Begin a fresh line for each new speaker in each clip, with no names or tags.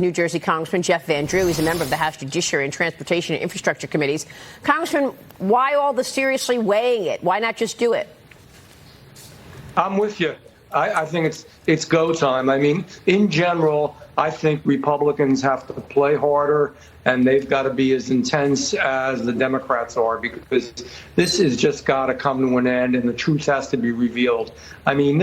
New Jersey Congressman Jeff Van Drew. He's a member of the House Judiciary and Transportation and Infrastructure Committees. Congressman, why all the seriously weighing it? Why not just do it?
I'm with you. I think it's go time. I mean, in general, I think Republicans have to play harder, and they've got to be as intense as the Democrats are, because this has just got to come to an end, and the truth has to be revealed. I mean,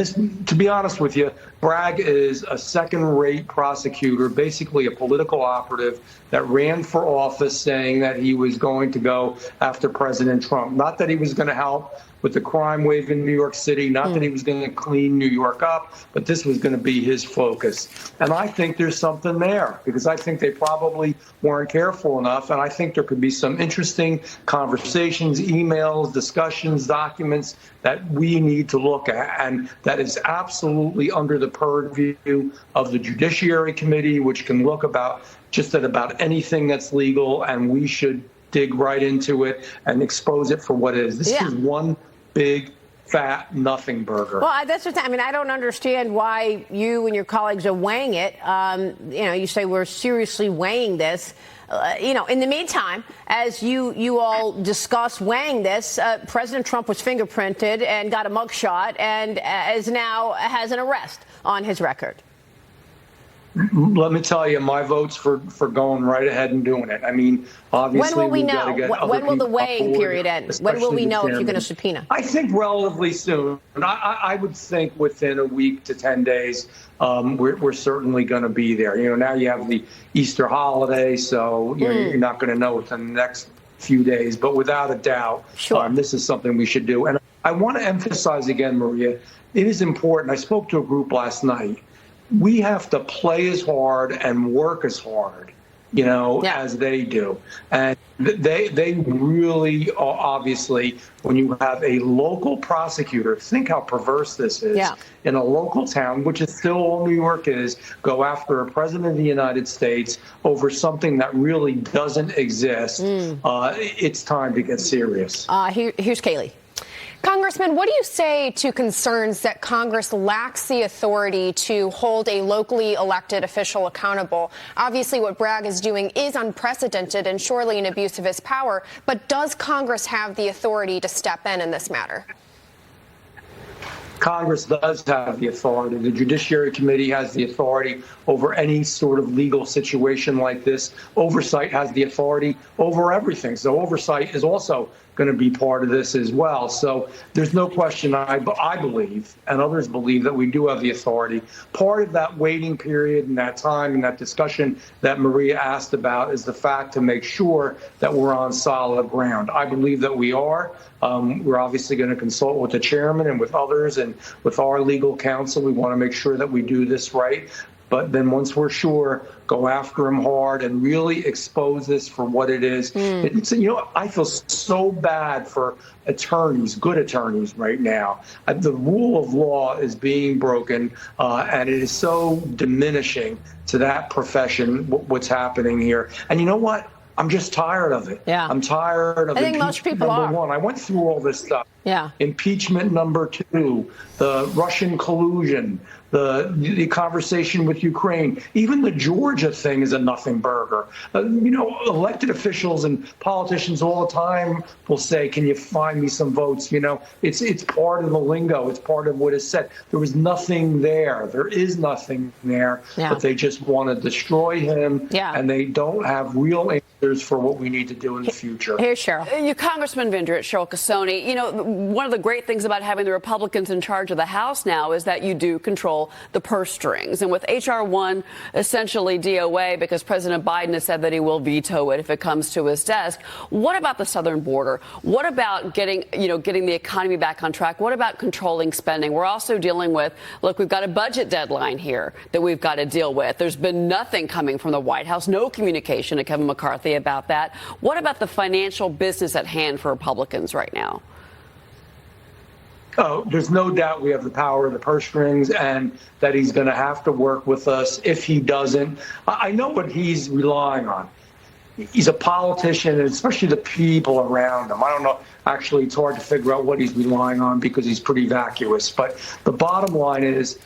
to be honest with you, Bragg is a second-rate prosecutor, basically a political operative that ran for office saying that he was going to go after President Trump. Not that he was going to help with the crime wave in New York City, not that he was going to clean New York up, but this was going to be his focus. And I think there's something there, because I think they probably weren't careful enough. And I think there could be some interesting conversations, emails, discussions, documents that we need to look at. And that is absolutely under the purview of the Judiciary Committee, which can look at about anything that's legal, and we should dig right into it and expose it for what it is. This is one big, fat nothing burger.
Well, that's what I mean. I don't understand why you and your colleagues are weighing it. You say we're seriously weighing this. In the meantime, as you all discuss weighing this, President Trump was fingerprinted and got a mugshot and now has an arrest on his record.
Let me tell you, my vote's for going right ahead and doing it. I mean, obviously,
when will we know? When will the weighing period end? When will we know if you're going to subpoena?
I think relatively soon. I would think within a week to 10 days, we're certainly going to be there. Now you have the Easter holiday, so you're not going to know within the next few days. But without a doubt, this is something we should do. And I want to emphasize again, Maria, it is important. I spoke to a group last night. We have to play as hard and work as hard, as they do. And they really are, obviously, when you have a local prosecutor, think how perverse this is, in a local town, which is still all New York is, go after a president of the United States over something that really doesn't exist. It's time to get serious.
Here's Kayleigh.
Congressman, what do you say to concerns that Congress lacks the authority to hold a locally elected official accountable? Obviously, what Bragg is doing is unprecedented and surely an abuse of his power, but does Congress have the authority to step in this matter?
Congress does have the authority. The Judiciary Committee has the authority over any sort of legal situation like this. Oversight has the authority over everything. So oversight is also going to be part of this as well. So there's no question, I believe, and others believe, that we do have the authority. Part of that waiting period and that time and that discussion that Maria asked about is the fact to make sure that we're on solid ground. I believe that we are. We're obviously going to consult with the chairman and with others and with our legal counsel. We want to make sure that we do this right. But then once we're sure, go after him hard and really expose this for what it is. I feel so bad for attorneys, good attorneys right now. The rule of law is being broken, and it is so diminishing to that profession, what's happening here. And you know what? I'm just tired of it. I'm tired of impeachment number one. I went through all this stuff. Impeachment number two, the Russian collusion, the conversation with Ukraine. Even the Georgia thing is a nothing burger. Elected officials and politicians all the time will say, can you find me some votes? It's part of the lingo. It's part of what is said. There was nothing there. There is nothing there. But they just want to destroy him. And they don't have real answers for what we need to do in the future.
Here's Cheryl.
Congressman Van Drew, Cheryl Casoni, one of the great things about having the Republicans in charge of the House now is that you do control the purse strings. And with H.R. 1 essentially DOA, because President Biden has said that he will veto it if it comes to his desk, what about the southern border? What about getting the economy back on track? What about controlling spending? We're also dealing with, we've got a budget deadline here that we've got to deal with. There's been nothing coming from the White House, no communication to Kevin McCarthy about that. What about the financial business at hand for Republicans right now?
Oh, there's no doubt we have the power of the purse strings and that he's going to have to work with us if he doesn't. I know what he's relying on. He's a politician, and especially the people around him. I don't know. Actually, it's hard to figure out what he's relying on because he's pretty vacuous. But the bottom line is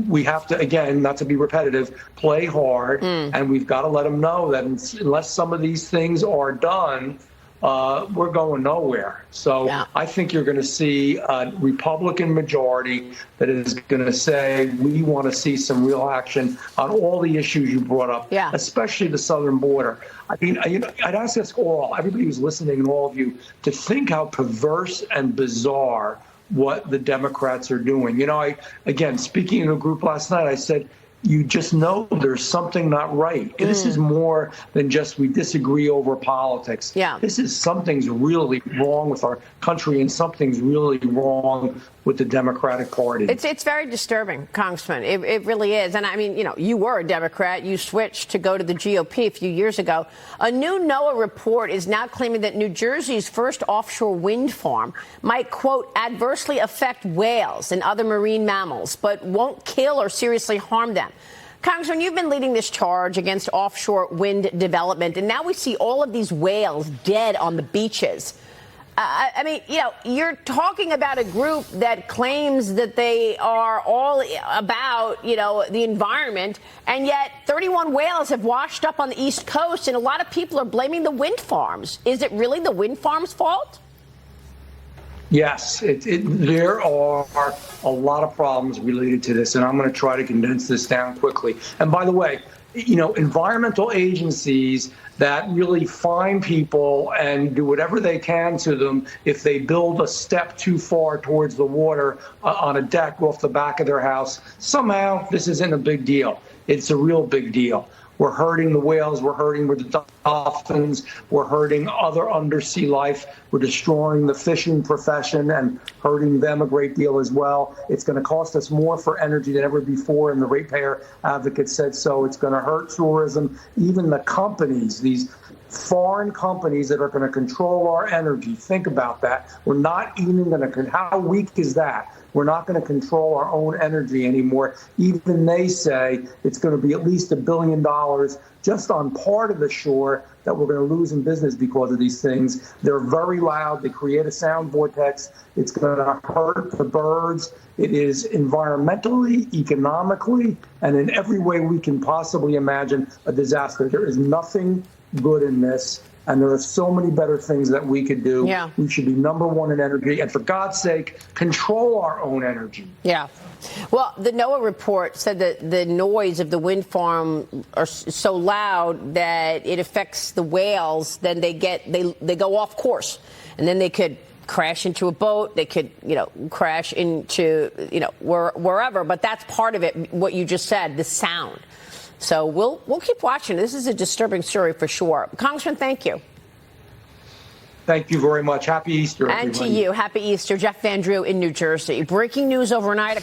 We have to, again, not to be repetitive, play hard, and we've got to let them know that unless some of these things are done, we're going nowhere. So
Yeah.
I think you're going to see a Republican majority that is going to say, we want to see some real action on all the issues you brought up,
Yeah.
especially the southern border. I mean, I'd ask us all, everybody who's listening and all of you, to think how perverse and bizarre what the Democrats are doing. Again, speaking in a group last night, I said, you just know there's something not right. This is more than just we disagree over politics.
Yeah.
This is something's really wrong with our country, and something's really wrong with the Democratic Party.
It's very disturbing, Congressman. It really is. And I mean, you were a Democrat. You switched to go to the GOP a few years ago. A new NOAA report is now claiming that New Jersey's first offshore wind farm might, quote, adversely affect whales and other marine mammals, but won't kill or seriously harm them. Congressman, you've been leading this charge against offshore wind development, and now we see all of these whales dead on the beaches. I mean, you're talking about a group that claims that they are all about, the environment, and yet 31 whales have washed up on the East Coast, and a lot of people are blaming the wind farms. Is it really the wind farms' fault?
Yes, there are a lot of problems related to this, and I'm going to try to condense this down quickly. And by the way, environmental agencies that really fine people and do whatever they can to them if they build a step too far towards the water on a deck off the back of their house, somehow this isn't a big deal. It's a real big deal. We're hurting the whales. We're hurting the dolphins. We're hurting other undersea life. We're destroying the fishing profession and hurting them a great deal as well. It's going to cost us more for energy than ever before, and the ratepayer advocate said so. It's going to hurt tourism. Even the companies, these foreign companies that are going to control our energy. Think about that. We're not even going to, how weak is that? We're not going to control our own energy anymore. Even they say it's going to be at least $1 billion just on part of the shore that we're going to lose in business because of these things. They're very loud. They create a sound vortex. It's going to hurt the birds. It is environmentally, economically, and in every way we can possibly imagine a disaster. There is nothing good in this. And there are so many better things that we could do.
Yeah.
We should be #1 in energy. And for God's sake, control our own energy.
Yeah. Well, the NOAA report said that the noise of the wind farm are so loud that it affects the whales. Then they go off course, and then they could crash into a boat. They could, crash into, wherever. But that's part of it. What you just said, the sound. So we'll keep watching. This is a disturbing story for sure. Congressman, thank you.
Thank you very much. Happy Easter, everybody.
And to you, happy Easter. Jeff Van Drew in New Jersey. Breaking news overnight.